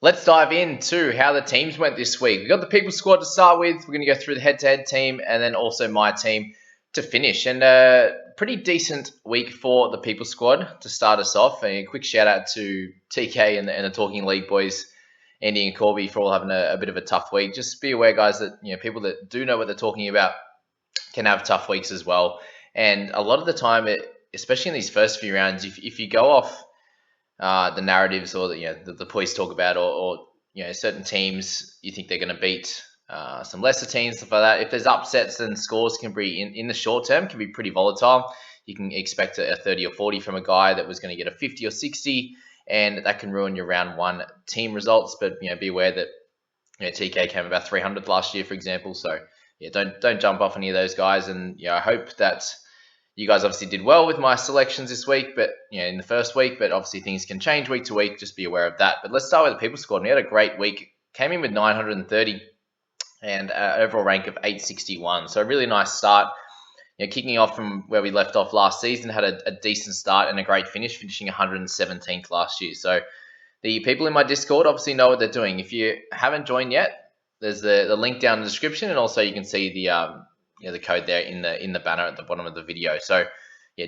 Let's dive into how the teams went this week. We've got the people squad to start with. We're going to go through the head-to-head team and then also my team to finish. And a pretty decent week for the people squad to start us off. And a quick shout out to TK and the Talking League boys, Andy and Corby, for all having a bit of a tough week. Just be aware, guys, that people that do know what they're talking about can have tough weeks as well. And a lot of the time, especially in these first few rounds, if you go off the narratives or the boys talk about, or certain teams you think they're going to beat some lesser teams, stuff like that. If there's upsets, then scores can be in the short term can be pretty volatile. You can expect a 30 or 40 from a guy that was going to get a 50 or 60, and that can ruin your round one team results. But be aware that TK came about 300th last year, for example. So don't jump off any of those guys. And I hope that you guys obviously did well with my selections this week, but in the first week. But obviously things can change week to week. Just be aware of that. But let's start with the people squad. We had a great week. Came in with 930 and an overall rank of 861. So a really nice start. Kicking off from where we left off last season, had a decent start and a great finish, finishing 117th last year. So the people in my Discord obviously know what they're doing. If you haven't joined yet, there's the link down in the description, and also you can see the code there in the banner at the bottom of the video. So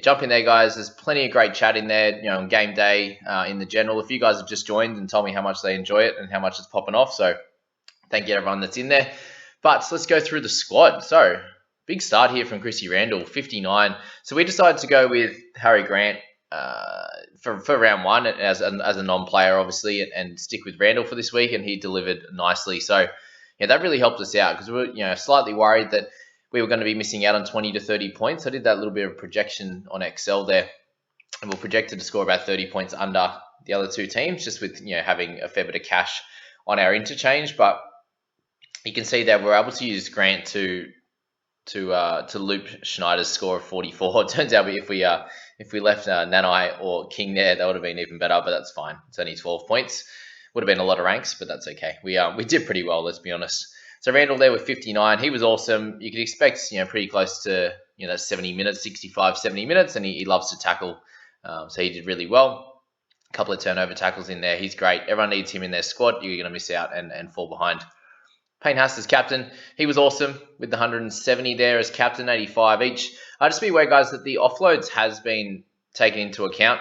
jump in there, guys. There's plenty of great chat in there, on game day, in the general. If you guys have just joined and told me how much they enjoy it and how much it's popping off, so thank you everyone that's in there. But let's go through the squad. So big start here from Chrissy Randall, 59. So we decided to go with Harry Grant for round one as a non-player, obviously, and stick with Randall for this week, and he delivered nicely. So that really helped us out, because we were slightly worried that we were going to be missing out on 20 to 30 points. I did that little bit of projection on Excel there, and we're projected to score about 30 points under the other two teams, just with having a fair bit of cash on our interchange. But you can see that we're able to use Grant to loop Schneider's score of 44. It turns out if we left Nanai or King there, that would have been even better, but that's fine. It's only 12 points. Would have been a lot of ranks, but that's okay. We did pretty well, let's be honest. So Randall there with 59. He was awesome. You could expect pretty close to 70 minutes, 65, 70 minutes, and he loves to tackle. So he did really well. A couple of turnover tackles in there. He's great. Everyone needs him in their squad. You're going to miss out and fall behind. Payne Haas as captain. He was awesome with the 170 there as captain, 85 each. Just be aware, guys, that the offloads has been taken into account.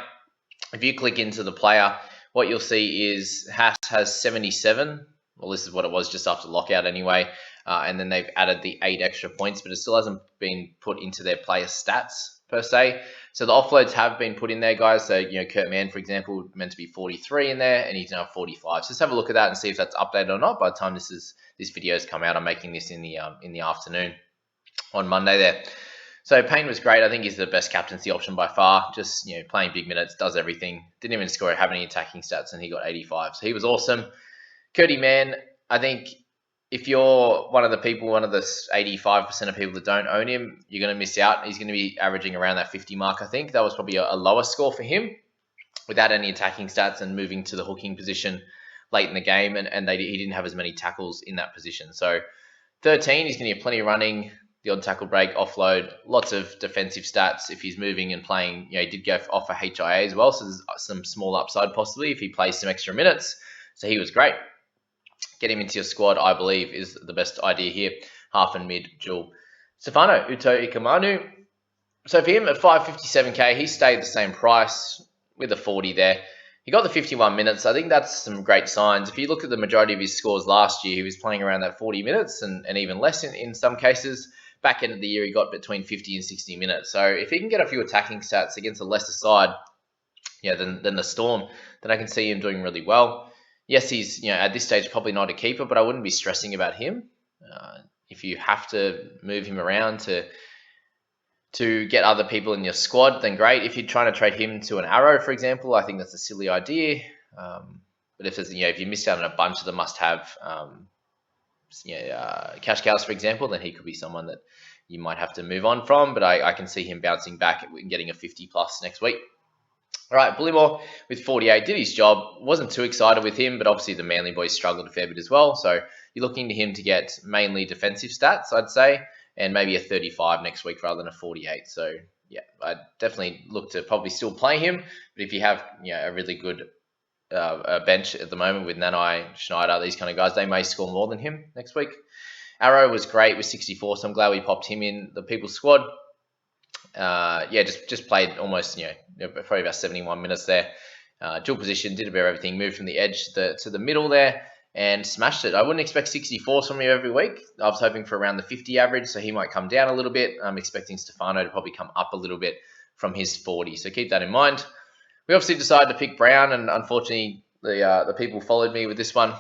If you click into the player, what you'll see is Haas has 77. Well, this is what it was just after lockout anyway. And then they've added the 8 extra points, but it still hasn't been put into their player stats per se. So the offloads have been put in there, guys. So, Kurt Mann, for example, meant to be 43 in there, and he's now 45. So let's have a look at that and see if that's updated or not by the time this video has come out. I'm making this in the afternoon on Monday there. So Payne was great. I think he's the best captaincy option by far. Just playing big minutes, does everything. Didn't even have any attacking stats, and he got 85. So he was awesome. Curdy Mann, I think if you're one of the 85% of people that don't own him, you're going to miss out. He's going to be averaging around that 50 mark, I think. That was probably a lower score for him without any attacking stats and moving to the hooking position late in the game, and he didn't have as many tackles in that position. So 13, he's going to get plenty of running, the odd tackle break, offload, lots of defensive stats if he's moving and playing. He did go off for HIA as well, so there's some small upside possibly if he plays some extra minutes. So he was great. Get him into your squad, I believe, is the best idea here. Half and mid dual. Stefano Uto Ikamanu. So for him at 557k, he stayed the same price with a 40 there. He got the 51 minutes. I think that's some great signs. If you look at the majority of his scores last year, he was playing around that 40 minutes and even less in some cases. Back end of the year, he got between 50 and 60 minutes. So if he can get a few attacking stats against a lesser side, than the Storm, then I can see him doing really well. Yes, he's at this stage probably not a keeper, but I wouldn't be stressing about him. If you have to move him around to get other people in your squad, then great. If you're trying to trade him to an Arrow, for example, I think that's a silly idea. But if there's if you missed out on a bunch of the must-have cash cows, for example, then he could be someone that you might have to move on from. But I can see him bouncing back and getting a 50 plus next week. All right, Bullymore with 48 did his job. Wasn't too excited with him, but obviously the Manly boys struggled a fair bit as well. So you're looking to him to get mainly defensive stats, I'd say, and maybe a 35 next week rather than a 48. So yeah, I'd definitely look to probably still play him. But if you have a really good bench at the moment with Nanai, Schneider, these kind of guys. They may score more than him next week. Arrow was great with 64, so I'm glad we popped him in the People's squad. Yeah, just played almost, probably about 71 minutes there. Dual position, did a bit of everything, moved from the edge to the middle there and smashed it. I wouldn't expect 64s from him every week. I was hoping for around the 50 average, so he might come down a little bit. I'm expecting Stefano to probably come up a little bit from his 40, so keep that in mind. We obviously decided to pick Brown, and unfortunately, the people followed me with this one.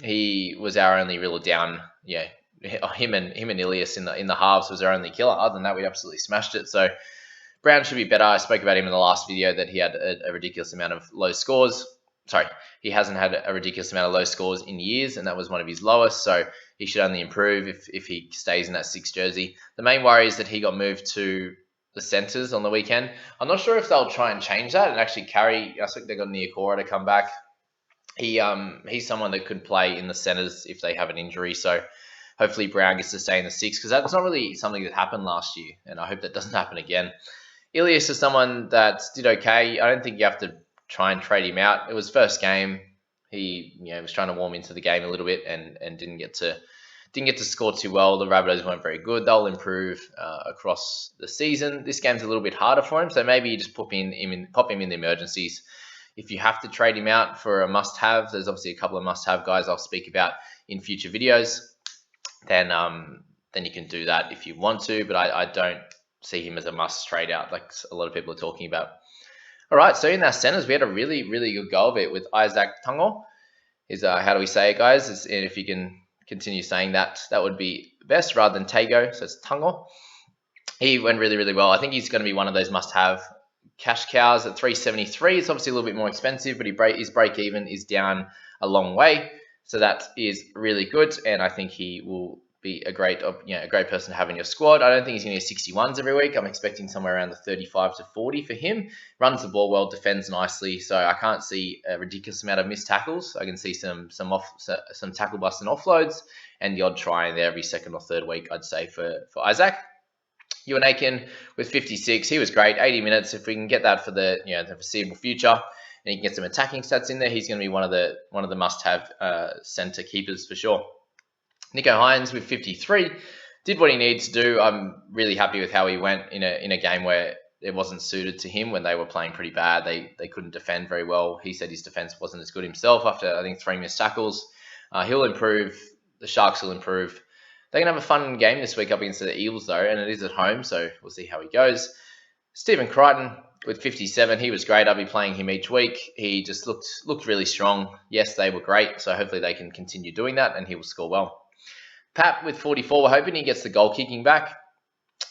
He was our only real down. Yeah, him and Ilias in the halves was our only killer. Other than that, we absolutely smashed it. So Brown should be better. I spoke about him in the last video that he had a ridiculous amount of low scores. Sorry, he hasn't had a ridiculous amount of low scores in years, and that was one of his lowest. So he should only improve if he stays in that 6 jersey. The main worry is that he got moved to the centres on the weekend. I'm not sure if they'll try and change that and actually carry. I think they got Niokora to come back. He's someone that could play in the centres if they have an injury. So hopefully Brown gets to stay in the 6 because that's not really something that happened last year, and I hope that doesn't happen again. Ilias is someone that did okay. I don't think you have to try and trade him out. It was first game. He was trying to warm into the game a little bit and didn't get to score too well. The Rabbitohs weren't very good. They'll improve across the season. This game's a little bit harder for him, so maybe you just pop him in the emergencies. If you have to trade him out for a must-have, there's obviously a couple of must-have guys I'll speak about in future videos. Then you can do that if you want to, but I don't see him as a must trade out like a lot of people are talking about. All right, so in our centers, we had a really, really good go of it with Isaac Tango. How do we say it, guys? If you can continue saying that, that would be best rather than Tago. So it's Tango. He went really, really well. I think he's going to be one of those must-have cash cows at 373. It's obviously a little bit more expensive, but his break-even is down a long way. So that is really good, and I think he will be a great person to have in your squad. I don't think he's going to get 61s every week. I'm expecting somewhere around the 35 to 40 for him. Runs the ball well, defends nicely, so I can't see a ridiculous amount of missed tackles. I can see some tackle busts and offloads, and the odd try in there every second or third week, I'd say, for Isaac. Ewan Aiken with 56, he was great. 80 minutes. If we can get that for the foreseeable future, and he can get some attacking stats in there, he's going to be one of the must-have centre keepers for sure. Nico Hines with 53 did what he needed to do. I'm really happy with how he went in a game where it wasn't suited to him when they were playing pretty bad. They couldn't defend very well. He said his defense wasn't as good himself after, I think, 3 missed tackles. He'll improve. The Sharks will improve. They're going to have a fun game this week up against the Eels, though, and it is at home, so we'll see how he goes. Stephen Crichton with 57, he was great. I'll be playing him each week. He just looked really strong. Yes, they were great, so hopefully they can continue doing that, and he will score well. Pat with 44, we're hoping he gets the goal kicking back.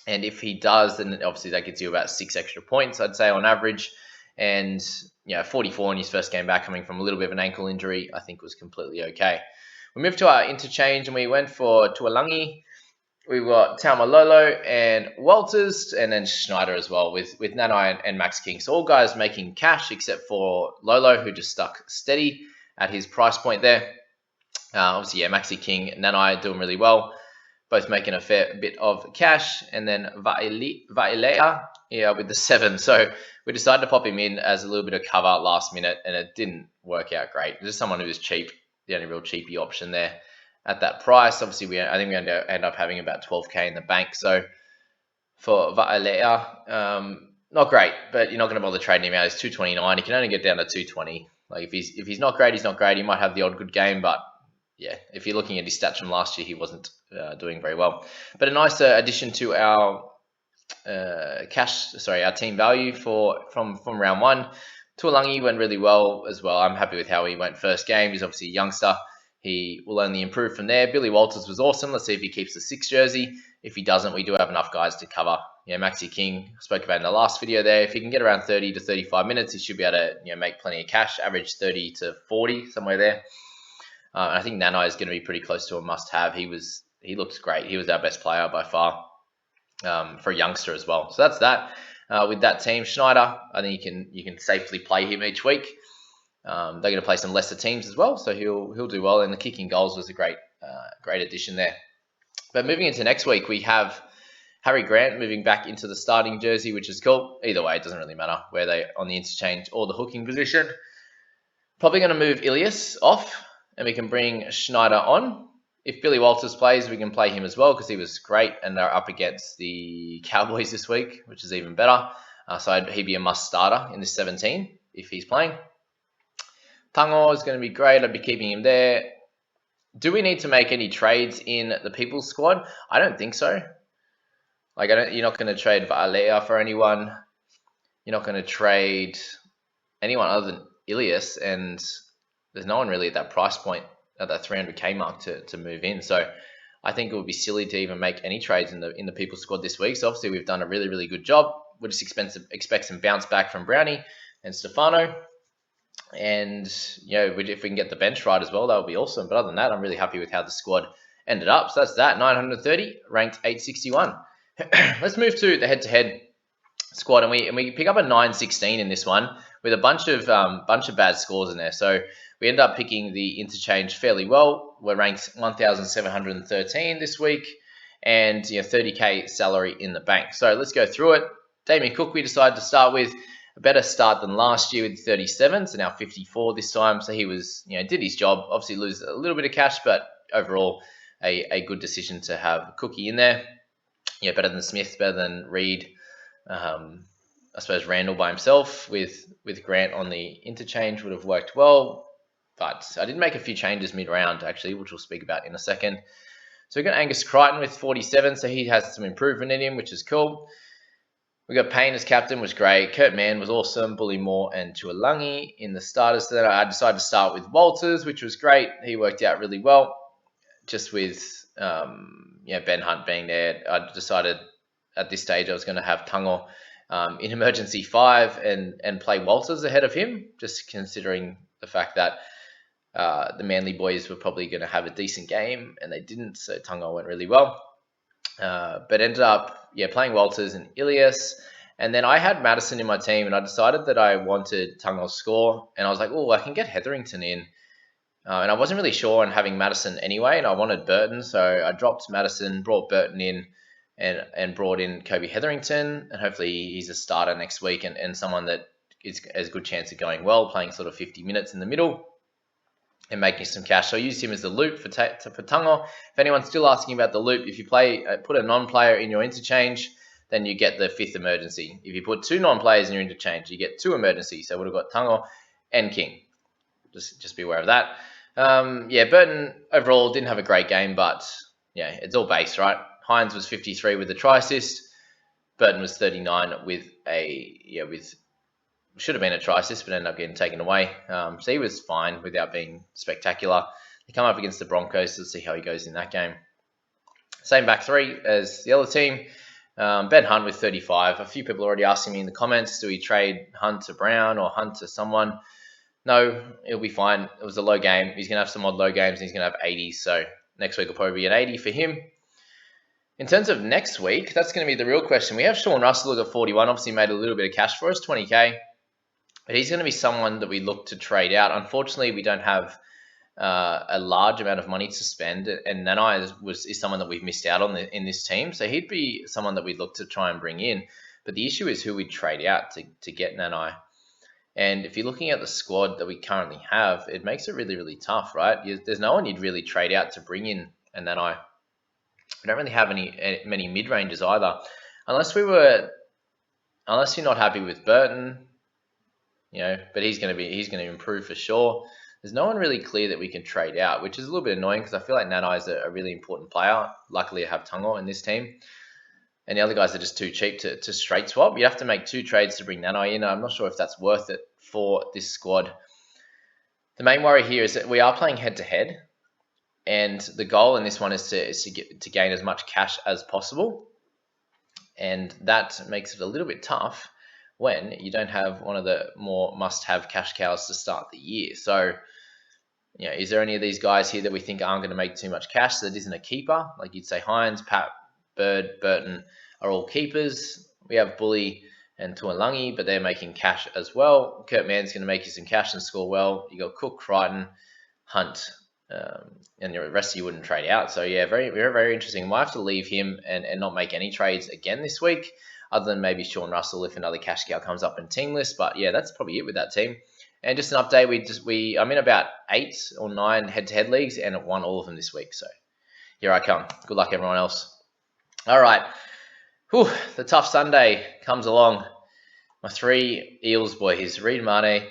And if he does, then obviously that gets you about 6 extra points, I'd say, on average. And 44 in his first game back, coming from a little bit of an ankle injury, I think was completely okay. We moved to our interchange and we went for Tuolangi. We got Taumalolo and Walters, and then Schneider as well with Nanai and Max King. So all guys making cash except for Lolo, who just stuck steady at his price point there. Obviously, Maxi King and Nanai doing really well, both making a fair bit of cash. And then Vailea with the 7. So we decided to pop him in as a little bit of cover last minute, and it didn't work out great. Just someone who was cheap, the only real cheapy option there at that price. Obviously, I think we end up having about 12k in the bank. So for Vailea, not great, but you're not going to bother trading him out. He's 229. He can only get down to 220. Like if he's not great, he's not great. He might have the odd good game, but yeah, if you're looking at his stats from last year, he wasn't doing very well. But a nice addition to our our team value from round 1. Tuolangi went really well as well. I'm happy with how he went first game. He's obviously a youngster. He will only improve from there. Billy Walters was awesome. Let's see if he keeps the 6 jersey. If he doesn't, we do have enough guys to cover. Maxi King, spoke about in the last video there. If he can get around 30 to 35 minutes, he should be able to make plenty of cash, average 30 to 40, somewhere there. I think Nanai is going to be pretty close to a must-have. He looks great. He was our best player by far for a youngster as well. So that's that. With that team, Schneider, I think you can safely play him each week. They're going to play some lesser teams as well, so he'll do well. And the kicking goals was a great addition there. But moving into next week, we have Harry Grant moving back into the starting jersey, which is cool. Either way, it doesn't really matter where they on the interchange or the hooking position. Probably going to move Ilias off, and we can bring Schneider on. If Billy Walters plays, we can play him as well because he was great, and they're up against the Cowboys this week, which is even better. So he'd be a must starter in this 17 if he's playing. Tango is going to be great. I'd be keeping him there. Do we need to make any trades in the People's squad? I don't think so. Like, you're not going to trade Valea for anyone. You're not going to trade anyone other than Ilias, and there's no one really at that price point, at that 300k mark, to move in. So I think it would be silly to even make any trades in the People's squad this week. So obviously we've done a really, really good job. We'll just expect some bounce back from Brownie and Stefano. And, if we can get the bench right as well, that would be awesome. But other than that, I'm really happy with how the squad ended up. So that's that, 930, ranked 861. Let's move to the head-to-head squad, and we pick up a 916 in this one with a bunch of bad scores in there. So we end up picking the interchange fairly well. We're ranked 1,713 this week, and 30k salary in the bank. So let's go through it. Damien Cook we decided to start with. A better start than last year with 37, so now 54 this time. So he was, did his job. Obviously lose a little bit of cash, but overall a good decision to have Cookie in there. Better than Smith, better than Reed. I suppose Randall by himself with Grant on the interchange would have worked well, but I did make a few changes mid-round actually, which we'll speak about in a second. So we've got Angus Crichton with 47, so he has some improvement in him, which is cool. We got Payne as captain, was great. Kurt Mann was awesome. Bully Moore and Tuolangi in the starters. So then I decided to start with Walters, which was great. He worked out really well. Just with Ben Hunt being there, I decided at this stage I was going to have Tungo in emergency 5 and play Walters ahead of him, just considering the fact that the Manly boys were probably going to have a decent game and they didn't. So Tungo went really well. But ended up, playing Walters and Ilias. And then I had Madison in my team, and I decided that I wanted Tungo's score. And I was like, oh, I can get Hetherington in. And I wasn't really sure on having Madison anyway, and I wanted Burton. So I dropped Madison, brought Burton in, and brought in Kobe Hetherington. And hopefully he's a starter next week and someone that has a good chance of going well, playing sort of 50 minutes in the middle and making some cash. So I used him as the loop for Tungo. If anyone's still asking about the loop, if you put a non-player in your interchange, then you get the 5th emergency. If you put 2 non-players in your interchange, you get 2 emergencies. So we would have got Tungo and King. Just be aware of that. Burton overall didn't have a great game, but it's all base, right? Hines was 53 with a try assist. Burton was 39 with should have been a try assist, but ended up getting taken away. So he was fine without being spectacular. They come up against the Broncos. Let's see how he goes in that game. Same back 3 as the other team. Ben Hunt with 35. A few people already asking me in the comments, do we trade Hunt to Brown or Hunt to someone? No, it'll be fine. It was a low game. He's going to have some odd low games, and he's going to have 80s. So next week will probably be an 80 for him. In terms of next week, that's going to be the real question. We have Sean Russell at 41. Obviously made a little bit of cash for us, 20k. But he's going to be someone that we look to trade out. Unfortunately, we don't have a large amount of money to spend, and Nanai is someone that we've missed out on in this team. So he'd be someone that we'd look to try and bring in. But the issue is who we'd trade out to get Nanai. And if you're looking at the squad that we currently have, it makes it really, really tough, right? There's no one you'd really trade out to bring in a Nanai. We don't really have many mid-rangers either, unless you're not happy with Burton. But he's going to improve for sure. There's no one really clear that we can trade out, which is a little bit annoying because I feel like Nanai is a really important player. Luckily, I have Tungo in this team. And the other guys are just too cheap to straight swap. You have to make 2 trades to bring Nanai in. I'm not sure if that's worth it for this squad. The main worry here is that we are playing head-to-head. And the goal in this one is to gain as much cash as possible. And that makes it a little bit tough when you don't have one of the more must-have cash cows to start the year. So, is there any of these guys here that we think aren't going to make too much cash that isn't a keeper? Like you'd say Hines, Pat, Bird, Burton are all keepers. We have Bully and Tuolangi, but they're making cash as well. Kurt Mann's going to make you some cash and score well. You got Cook, Crichton, Hunt, and the rest of you wouldn't trade out. So, very, very, very interesting. Might have to leave him and not make any trades again this week, other than maybe Sean Russell if another cash cow comes up in team list. But that's probably it with that team. And just an update, I'm in about 8 or 9 head-to-head leagues and won all of them this week. So here I come. Good luck, everyone else. All right. Whew, the tough Sunday comes along. My 3 Eels boys, Reid Mane,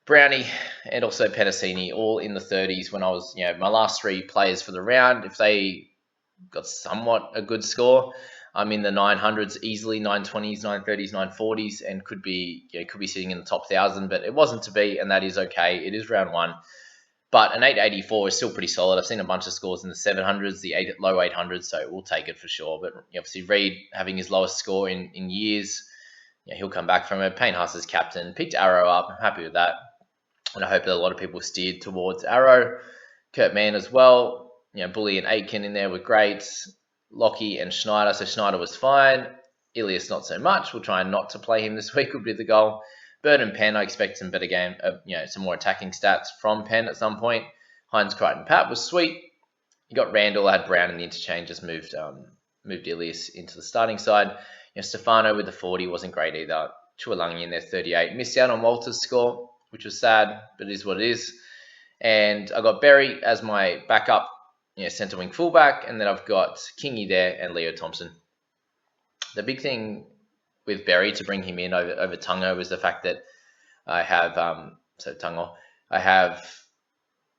Brownie, and also Penasini, all in the 30s when I was, my last 3 players for the round. If they got somewhat a good score, I'm in the 900s easily, 920s, 930s, 940s, and could be sitting in the top 1,000, but it wasn't to be, and that is okay. It is round 1. But an 884 is still pretty solid. I've seen a bunch of scores in the 700s, the low 800s, so we'll take it for sure. But obviously, Reid having his lowest score in years, he'll come back from it. Payne Haas is captain, picked Arrow up. I'm happy with that. And I hope that a lot of people steered towards Arrow. Kurt Mann as well. Bully and Aitken in there were great. Lockie and Schneider. So Schneider was fine. Ilias not so much. We'll try not to play him this week would be the goal. Bird and Penn, I expect some better game, some more attacking stats from Penn at some point. Hines, Crichton, Pat was sweet. You got Randall, I had Brown in the interchange, just moved Ilias into the starting side. Stefano with the 40 wasn't great either. Chualangi in there, 38. Missed out on Walter's score, which was sad, but it is what it is. And I got Berry as my backup, centre wing fullback, and then I've got Kingy there and Leo Thompson. The big thing with Berry to bring him in over Tungo was the fact that I have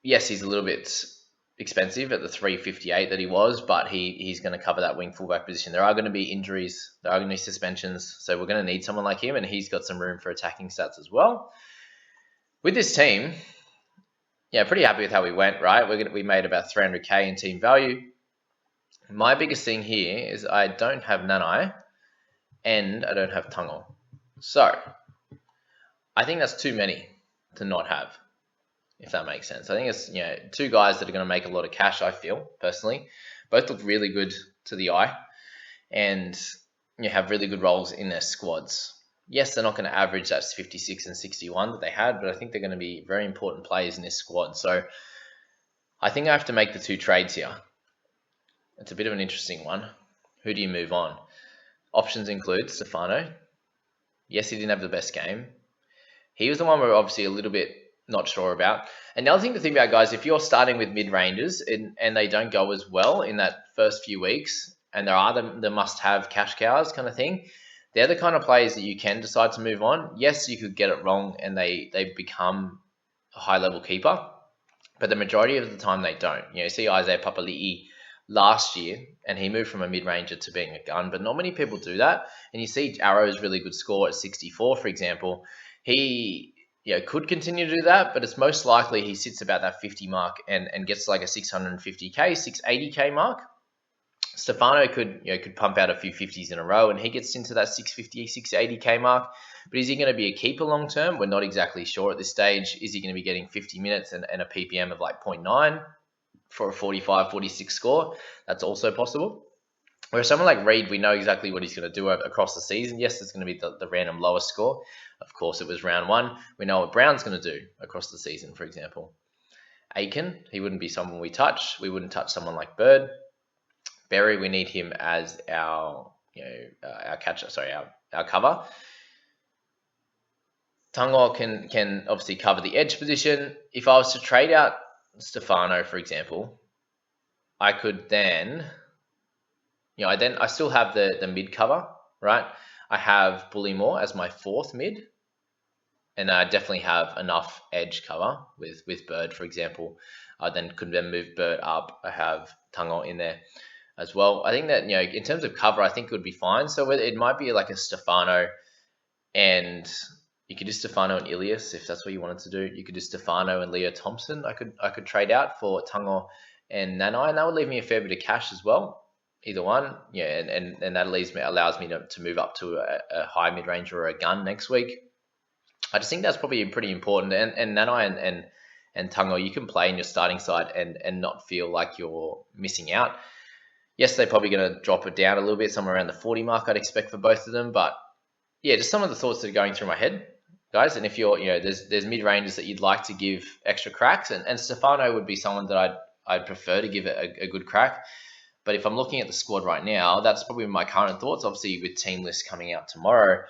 yes, he's a little bit expensive at the 358 that he was, but he's going to cover that wing fullback position. There are going to be injuries, there are going to be suspensions, so we're going to need someone like him, and he's got some room for attacking stats as well. With this team, pretty happy with how we went, right? We made about 300k in team value. My biggest thing here is I don't have Nanai and I don't have Tungo. So I think that's too many to not have, if that makes sense. I think it's 2 guys that are going to make a lot of cash, I feel, personally. Both look really good to the eye and have really good roles in their squads. Yes, they're not going to average that 56 and 61 that they had, but I think they're going to be very important players in this squad. So I think I have to make the 2 trades here. It's a bit of an interesting one. Who do you move on? Options include Stefano. Yes, he didn't have the best game. He was the one we're obviously a little bit not sure about. And the other thing to think about, guys, if you're starting with mid-rangers and they don't go as well in that first few weeks, and there are the must-have cash cows kind of thing, they're the kind of players that you can decide to move on. Yes, you could get it wrong and they become a high-level keeper, but the majority of the time they don't. You see Isaiah Papali'i last year, and he moved from a mid-ranger to being a gun, but not many people do that. And you see Arrow's really good score at 64, for example. He could continue to do that, but it's most likely he sits about that 50 mark and gets like a 650k, 680k mark. Stefano could pump out a few 50s in a row, and he gets into that 650, 680k mark. But is he going to be a keeper long term? We're not exactly sure at this stage. Is he going to be getting 50 minutes and a PPM of like 0.9 for a 45, 46 score? That's also possible. Whereas someone like Reid, we know exactly what he's going to do across the season. Yes, it's going to be the random lowest score. Of course, it was round 1. We know what Brown's going to do across the season, for example. Aitken, he wouldn't be someone we touch. We wouldn't touch someone like Bird. Berry, we need him as our catcher, our cover. Tungo can obviously cover the edge position. If I was to trade out Stefano, for example, I could then, I still have the mid cover, right? I have Bullymore as my 4th mid, and I definitely have enough edge cover with Bird, for example. I could move Bird up. I have Tungo in there as well. I think that, in terms of cover, I think it would be fine. So it might be like a Stefano, and you could do Stefano and Ilias if that's what you wanted to do. You could do Stefano and Leo Thompson. I could trade out for Tungo and Nanai, and that would leave me a fair bit of cash as well. Either one, and that allows me to move up to a high mid-range or a gun next week. I just think that's probably pretty important. And Nanai and Tungo, you can play in your starting side and not feel like you're missing out. Yes, they're probably going to drop it down a little bit, somewhere around the 40 mark, I'd expect for both of them. But yeah, just some of the thoughts that are going through my head, guys. And if you're, there's mid-ranges that you'd like to give extra cracks, and Stefano would be someone that I'd prefer to give it a good crack. But if I'm looking at the squad right now, that's probably my current thoughts. Obviously, with team lists coming out tomorrow,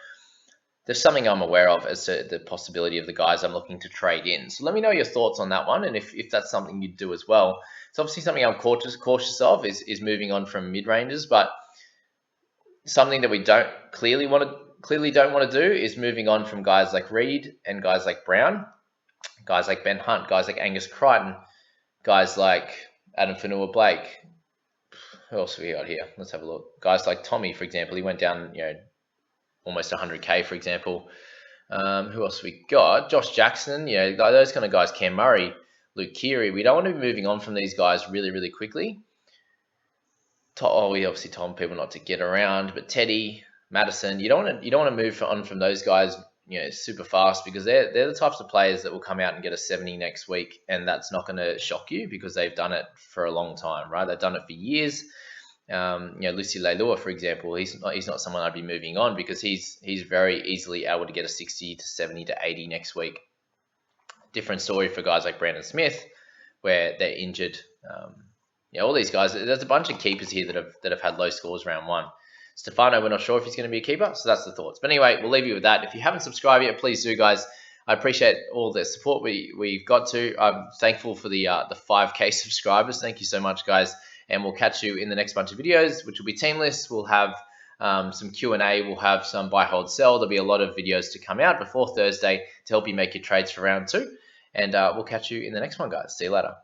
there's something I'm aware of as to the possibility of the guys I'm looking to trade in. So let me know your thoughts on that one, and if that's something you'd do as well. It's obviously something I'm cautious of is moving on from mid ranges, but something that we clearly don't want to do is moving on from guys like Reed and guys like Brown, guys like Ben Hunt, guys like Angus Crichton, guys like Adam Fanua Blake. Who else have we got here? Let's have a look. Guys like Tommy, for example, he went down, almost 100k, for example. Who else we got? Josh Jackson, those kind of guys. Cam Murray, Luke Keary. We don't want to be moving on from these guys really, really quickly. We obviously told people not to get around, but Teddy, Madison, you don't want to move on from those guys, super fast, because they're the types of players that will come out and get a 70 next week, and that's not going to shock you because they've done it for a long time, right? They've done it for years. Lucy Leilua, for example, he's not someone I'd be moving on because he's very easily able to get a 60 to 70 to 80 next week. Different story for guys like Brandon Smith, where they're injured. All these guys. There's a bunch of keepers here that have had low scores round one. Stefano, we're not sure if he's going to be a keeper, so that's the thoughts. But anyway, we'll leave you with that. If you haven't subscribed yet, please do, guys. I appreciate all the support we've got to. I'm thankful for the 5K subscribers. Thank you so much, guys. And we'll catch you in the next bunch of videos, which will be team lists. We'll have some Q&A. We'll have some buy, hold, sell. There'll be a lot of videos to come out before Thursday to help you make your trades for round two. And we'll catch you in the next one, guys. See you later.